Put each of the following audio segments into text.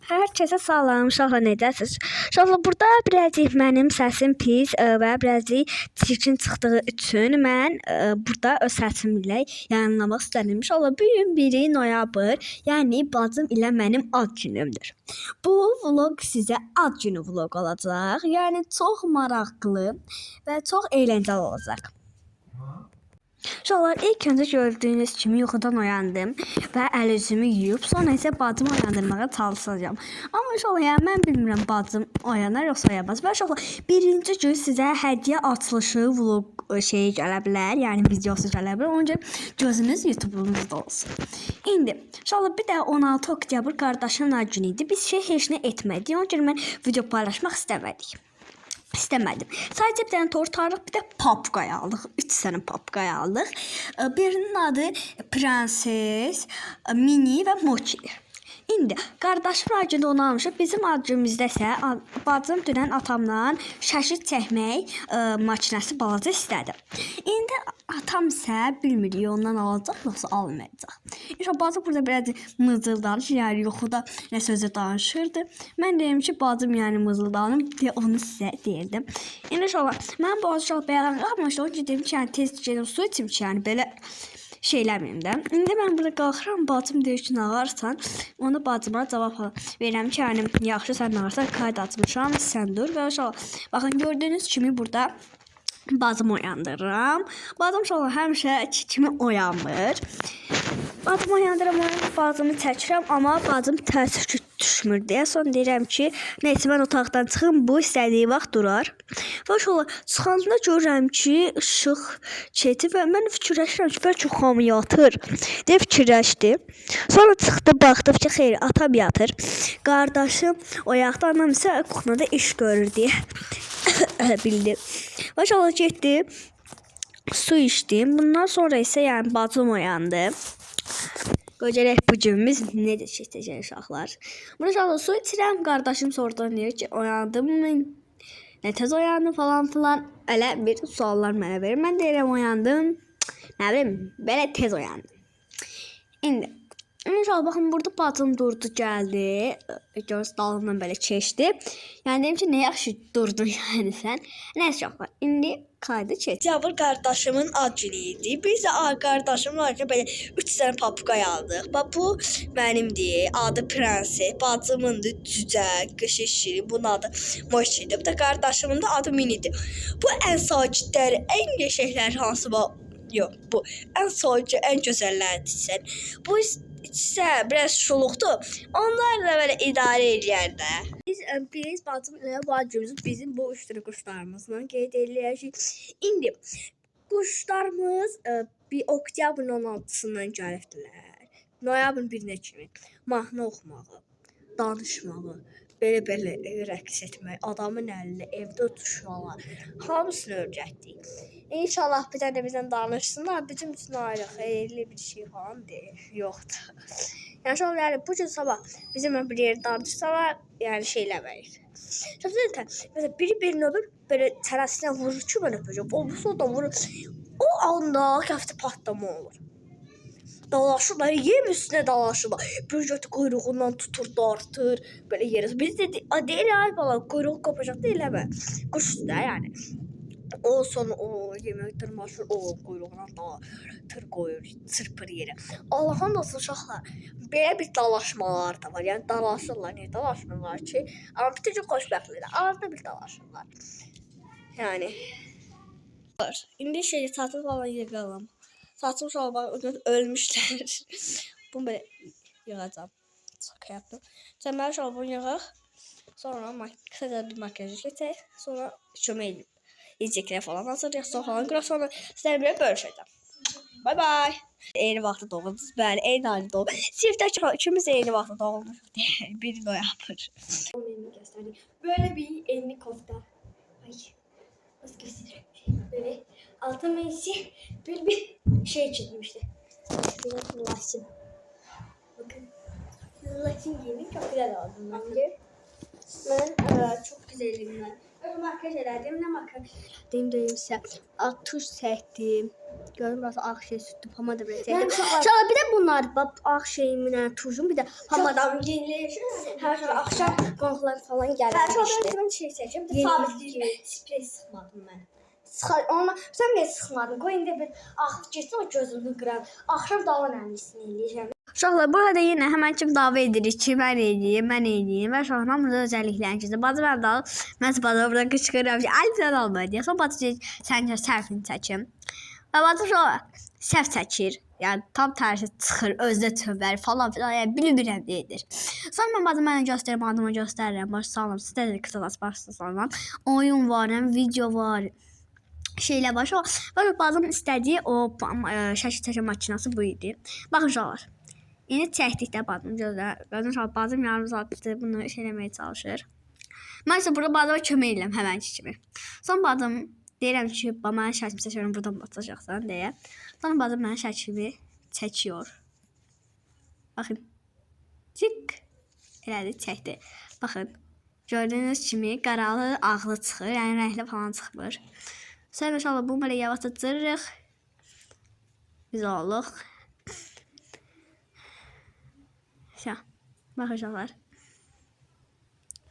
Hər kəsə salam, uşaqlar necəsiz? Uşaqlar burada birazcık mənim səsim pis və birazcık çirkin çıxdığı üçün mən burada öz səsimlə yayınlamaq istədim. İnşallah bu gün 1 noyabr, yəni bacım ilə mənim ad günümdür. Bu vlog sizə ad günü vlog olacaq. Yəni çox maraqlı və çox əyləncəli olacaq. İnşallah ilk öncə gördüyünüz kimi yuxudan oyandım və əl-üzümü yuyub, sonra isə bacımı oyandırmağa çalışacağam. Amma inşallah yəni mən bilmirəm bacım oyanar yoxsa oyanmaz. Və inşallah birinci gün sizə hədiyyə açılışı vlog şeyi gələ bilər, yəni videosu gələ bilər. Onca gözünüz YouTube-unuzda olsun. İndi inşallah bir də 16 oktyabr qardaşımın ad günü idi. Biz heç nə etmədik. Onun üçün mən video paylaşmaq İstemedim. Sadece bir tane tort aldık, bir de papqaya aldıq. 3 tane papqaya aldıq. Birinin adı Prenses, Mini və Mochi. İndi qardaşım acında onu almışıq. Bizim acımızda isə bacım dünən atamla şəkil çəkmək makinesi balaca istədi. İndi atam isə bilmir ondan alacaq yoxsa almayacaq. İnşallah bacım burada biraz mızıldanır, yəni yuxuda nə sözü danışırdı. Mən deyim ki bacım yəni mızıldanım deyə onu sizə deyirdim. İndi inşallah mən bu acı bəyan qalmışdı. Onun dedim ki yəni tez gedim su içim ki yəni belə şeyləməyim də. İndi mən burada qalxıram, bacım deyir ki, nağarsan. Onu bacıma cavab verirəm ki, yəni yaxşı sən nağarsan, kayıt açmışam, sən dur və inşallah. Baxın gördüyünüz kimi burada bacımı oyandırıram. Bacım inşallah həmişə kimi oyanmır. Bacımı oyandıram, bacımı çəkirəm, amma bacım təəssüf düşmür deyə. Sonra deyirəm ki, neyse mən otaqdan çıxım, bu istədiyi vaxt durar. Və inşallah çıxanda görürəm ki, işıq çeti və mən fikirləşirəm ki, bəlkə xamı yatır deyə fikirləşdi. Sonra çıxdı, baxdı ki, xeyr, atam yatır. Qardaşım oyaqda, anam isə kuxnada iş görür deyə bildi. Və inşallah getdi, su içdim. Bundan sonra isə yəni bacım oyandı. Görəcək bu günümüz necə keçəcək uşaqlar. Bunu inşallah su içirəm. Qardaşım sonradan deyir ki, oyandım mı? Nə tez oyandım falan filan. Elə bir suallar mənə verir. Mən deyirəm oyandım. Nə bilim, belə tez oyandım. İndi inşallah baxın burada bacım durdu, gəldi. Görürsünüz dalından belə keçdi. Yəni deyim ki, nə yaxşı durdun yəni sən. Nəysə uşaqlar, indi kaydı çək. Yavru qardaşımın ad günü idi. Biz də qardaşımla belə 3 dənə papqay aldıq. Bax bu mənimdir. Adı Prenses. Bacımındır Cücə, qışı şirin. Bunun adı Mochi'dir. Bu da qardaşımın da adı Mini'dir. Bu ən sakitləri, ən qəşəngləri hansı var? Yox, bu ən sakit, ən gözəllərdir. Bu isə biraz şuluqdur. Onlar da belə idarə edirlər də. Biz bacım ilə bacımız bizim bu üçlü quşlarımızla qeyd edirik ki, indi quşlarımız bir oktyabrın 16-sından gəlibdilər. Noyabrın 1-nə kimi mahnı oxumağı, danışmağı, belə rəqs etmək, adamın əlində evdə tutuşmalar, hamısını öyrətdik. İnşallah bir tane bizden danışsınlar. Bütün aile hayırlı bir şey falan değil. Yoktu. Yani şu an yani bu gün sabah bizimle bir yere danışsalar yani şeylemeyiz. Şimdi zaten mesela birini öpüp böyle terasına vurur ki ben öpeceğim. O bu soda vurur. O anda köfte patlama olur. Dalaşırlar, yem üstüne dalaşırlar. Bir götü kuyruğundan tutur, dartır. Böyle yeriz. Biz de değil ay falan kuyruğu kopacak değil mi? Kuş da yani. O sonra o yemek tırmaşır, o kuyruğuna tır koyur, çırpır yere. Allah'ın da uşaqlar, belə bir dalaşmalar da var. Yəni dalaşırlar, niyə dalaşmırlar ki? Amma bütün xoşbəxtliklə arada bir dalaşırlar. Yəni. İndi şey tatil falan yığalım. Saçım uşaqlar ölmüşlər. Bunu belə yığacağım. Şaka yaptım. Çəmbəli şalbunu yığaq. Sonra kısaca bir makyaj geçək. Sonra çömə edib. Yiyecekler falan hazırlayaq, sonra sonra sizlərlə belə bölüşəcəm. Bye bye. Eyni vaxtda doğdunuz. Bəli, eyni ayda doğduk. Sinifdə ikimiz eyni vaxtda doğduk. 1 noyabr. Böyle bir enli kofta. Ay. Nasıl göstereyim? Böyle altın meyisi bir şey çizmişti. Biraz ulaşım. Bakın. Ulaşım giyimi çok güzel oldu bence. Ben çok güzelim ben. Makyaj elədim, nə makyaj deyimsə, tuş çəkdim. Görün burası ağ şey sürdüm, pomada belə çəkdim. Sonra bir də bunlar, ağ şeyimlə tuşum, bir də pomadamı yeniləyir. Hər şey axşam qonaqlar falan gəlir. Hər şey mən şey çəkəcəm. Bir də sabitli sprey sıxmadım mən. Ama sen beni sıxmadın. Qoy indi bir axıb getsin o gözümü qıran. Axşam dalan əmlisini eləyəcəm. Uşaqlar, burada yenə həmən kimi dava edirik ki, mən eləyim və uşaqlar burada özəlliklərini ki, bazı mən də mən bazı burada qışqırıram ki, əli sən alma deyə. Sonra bazı səncə sərfini çəkim. Və bazı uşaqlar sərf çəkir. Yəni tam tərsi çıxır, özdə tövbər falan filan, yəni bilmirəm deyilir. Sonra mən bazı mənə göstərim, adımı göstərirəm, baş sağlam, sizdə də qısalas başlasam. Oyun var, video var. Şeylə baş o. Bax bazım istədiyi o şəkil çəkmə maşınası bu idi. Baxın uşaqlar. İndi çəkdikdə bazım gözlə. Gözün uşaq bazım yarım saatdır bunu eləməyə çalışır. Mən isə burada bazıma kömək edirəm həmənki kimi. Son bazım deyirəm ki, mənə şəkil çəkirəm buradan batacaqsan deyə. Sonra bazım mənə şəkili çəkiyor. Baxın. Çık. Elədi, çəkdi. Baxın. Gördüyünüz kimi qaralı, ağlı çıxır, yəni rəngli falan çıxmır. Sonra inşallah bu belə yavaşca cırırıq. Biz oluq. Şah. Bax uşaqlar.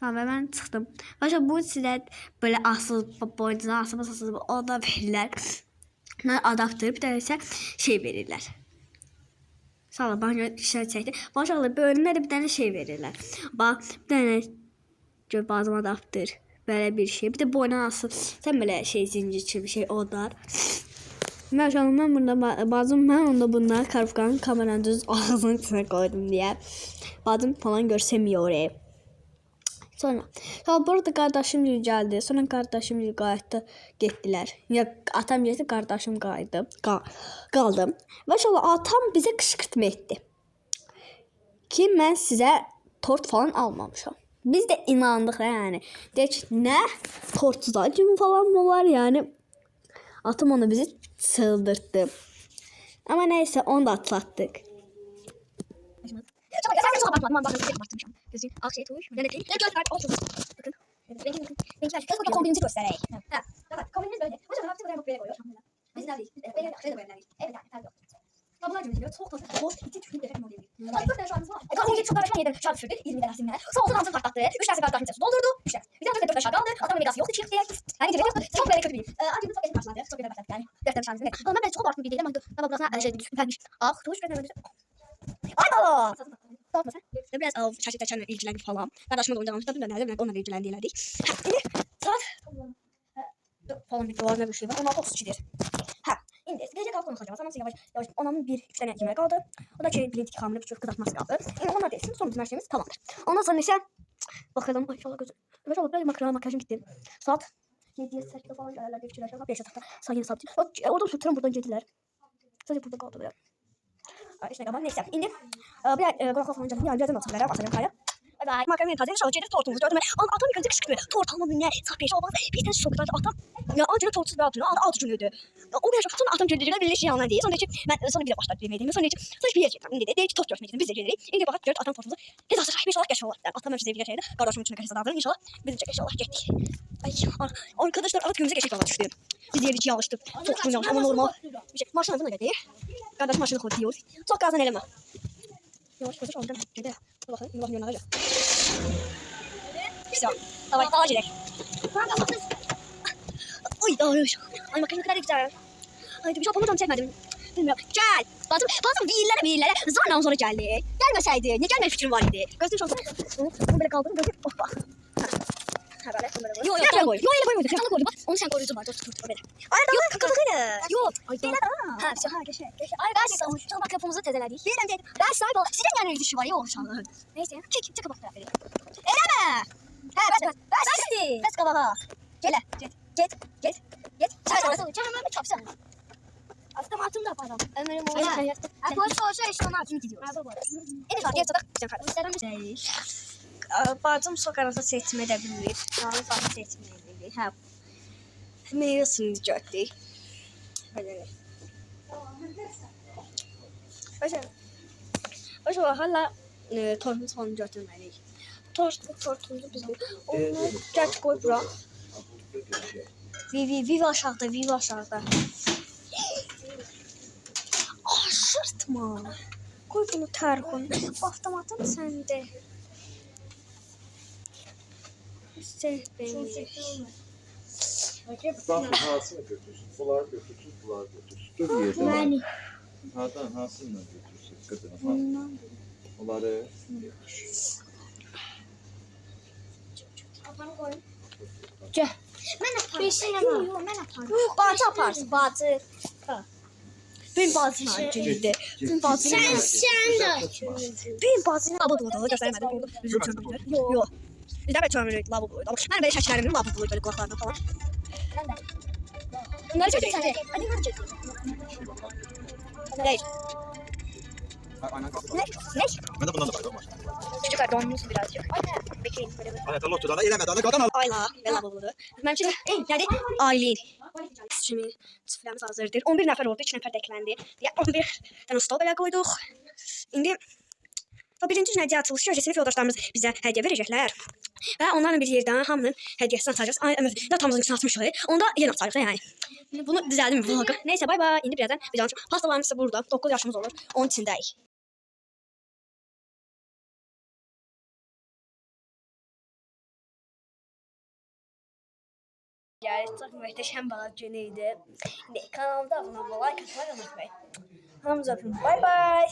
Tamam və mən çıxdım. Başa bu sizə belə asıl boyunca asıl o da verirlər. Mən adaptör bir dənə isə şey verirlər. Sağ ol, bana işler çəkdi. Bax uşaqlar bölümdə də bir dənə şey verirlər. Bax bir dənə gör bazım adaptör. Böyle bir şey. Bir de boyuna asıl. Sen böyle şey zincir gibi şey odar. Maşallah ben burada bazım ben onda bunlar Karufkan'ın kameranın düz ağzının içine koydum diye. Bazım falan görsemiyor. Sonra burada kardeşim geldi. Sonra kardeşim qayıtdı, getdilər. Ya atam getdi, kardeşim qaldım. Maşallah atam bize qışqırtma etdi. Ki mən sizə tort falan almamışam. Biz de inandık yani. Dedik ne? Tortsuz acı falan mı var yani? Atam onu bizi çıldırttı. Ama neyse onu da atlattık. Kombinimizi göstereyim. Kombinimiz böyle. Biz neredeyiz? Tablolar cümlesi çok tatlı. Boş, içi tüklü bir modeli. Tatlı da şu an var. Kanka çok karışan yerden şarj sürdü. 20 dersinler. Sonra dansın patlattı. 3 dersin kardeşim su doldurdu. 3 ders. Bizden de 4 aşağı kaldı. Adamın medası yoktu çıktı. Yani cebine yoktu. Çok böyle kötü bir. Ancak çok eski karşılandı. Çok güzel başladı yani. 4 ders şarjı. Ama ben çok abartma bir değilim. Ama burasına şey vermiş. Ah, tuş ben öyle. Ay baba. Tamam sen. Biraz şarjı taşan ilgilendik falan. Kardeşimle de oynamıştım. Ben onunla ilgilendilerdik. Şimdi saat falan bir duvarına bir şey var. 16:32'dir. İndi gece kalkıp konuşacağız. Ama yavaş onun bir üç tane yemeği kaldı. O da şey bilezik hamile bir kızartması kaldı. Yani onlar değilsin. Sonra bizim her şeyimiz tamamdır. Ondan sonra ise bakalım. Ay inşallah gözüm. İnşallah böyle makyajım gitti. Saat 7'ye 8'de falan gelirler. Geçiyorlar. 5'e sakta. Saat 7 saat. Oradan tutuyorum buradan geldiler. Sadece burada kaldı böyle. İşte kadar neyse. İndi bir konakla falan canım. Yani birazdan atabilirim. Atacağım kaya. Bay bay. Makarnayı taze inşallah çeyrek tortumuzu gördüm. Atam yukarıda kışkırtıyor. Tort almadın ne? Saat 5'e olmaz. Bir tane şoklar atam. Ya acele tortsuz bir atıyor. Altı günüydü. O bir şok sonra atam çöldürüyle birleşi yanına değil. Sonra bir de başladı yemeğimi. Sonra bir yer çektim. Dedi ki tort görüşmek için biz de gelelim. İndi bakıp gördük atam tortumuzu. Biz hazır. İnşallah geç olur. Atam hepsi sevgiler şeydi. Kardeşimin içine kaçırsa davranın. İnşallah biz de inşallah gittik. Ay arkadaşlar evet günümüze geçecek bana düştü. Biz diğer iki alıştık. Çok yanlış ama normal. Bir şey maşına da geldi. Kardeşim maşını koydu diyor. Çok gazdan eleme. Yavaş yavaş olacağım. Gide. Bakın Allah yana alacak. Güzel. Tamam daha gidelim. Oy doğru. Ay bakın ne kadar güzel. Ay bir şey yapamadım çekmedim. Bilmiyorum. Gel. Bazı villere zaman sonra geldi. Gelmeseydi. Ne gelme fikrim var idi. Gözüm çok. Bunu böyle kaldım. Böyle. Hoppa. Yok öyle koymadım. Sen koydun bak. Onu sen koruyucu var. Dur böyle. Ay yok kakakıydı. Yok. Ay değil ha. Ha geçe. Ay gerçekten şu bak kapımızı tezeledik. Benim ben sahip ol. Sizin yani öyle düşü var ya o şanlı. Neyse. Çık bak tarafı. Eleme. He bas. Bas kabağa. Get. Sen nasıl? Hemen bir çapsın. Aslında altım da pardon. Ömer'im oğlan. Bu olsa işte ona kim gidiyor? En fark yoksa da bazım sok arası seçmə də bilir. Sonra farklı seçmə bilir. Hə. Meyvə suyu götürdük. Belə. Başa hala tortumuzu falan götürməliyik. Tortumuzu biz onu gəç qoy bura. Viv aşağıda, Viv aşağıda. Aşırtma. Koy bunu Tərxun. Avtomatım səndə. İşte benim. Bakın hasını götürsün. Bunlar götürsün, bunlar götürsün. Dur yerden. Yani. Hadan hasını götürsün. Kadını. Onları Gel. Mən aparım. Beşinə Yox, var. yox, mən aparım. Bacı aparsın, bacı. Benim bacına girdi. Benim bacına. Sən də. Benim bacına lavabolu göstərmədim. Orada üzüm çömürlər. Yox. Bir də çömürlük lavabolu. Mən belə şəkillərimin lavabolu böyle qulaqlarına falan. Bunları çəkəcək. Hadi mən çəkim. Değil. aynen kalktı. Ne? Ben de bundan da bayram var. Küçük var donmuş birazcık. Bekleyin böyle bir. Aynen lottodan da elemedi. Ana kadın al. Ayla ve lavabolu. Mənim yani Aylin. Şimdi çiftlərimiz hazırdır. 11 nəfər oldu, 2 nəfər də ekləndi. Ya 11 dənə stol belə qoyduq. İndi o birinci hədiyyə açılışı öncəsində yoldaşlarımız bizə hədiyyə verəcəklər. Və onlarla bir yerdən hamının hədiyyəsini açacağız. Ay, yatamızın içine atmışıq. Onda yenə açarıq yəni. Bunu düzəldim vlogu. Neyse bay bay. İndi birazdan videonun pastalarımız ise burada. 9 yaşımız olur. Onun içindəyik. Yani çok muhteşem bir günüydü. Kanalımda abone olmayı, like atmayı unutmayın. Hamınızı öpüyorum. Bay bay.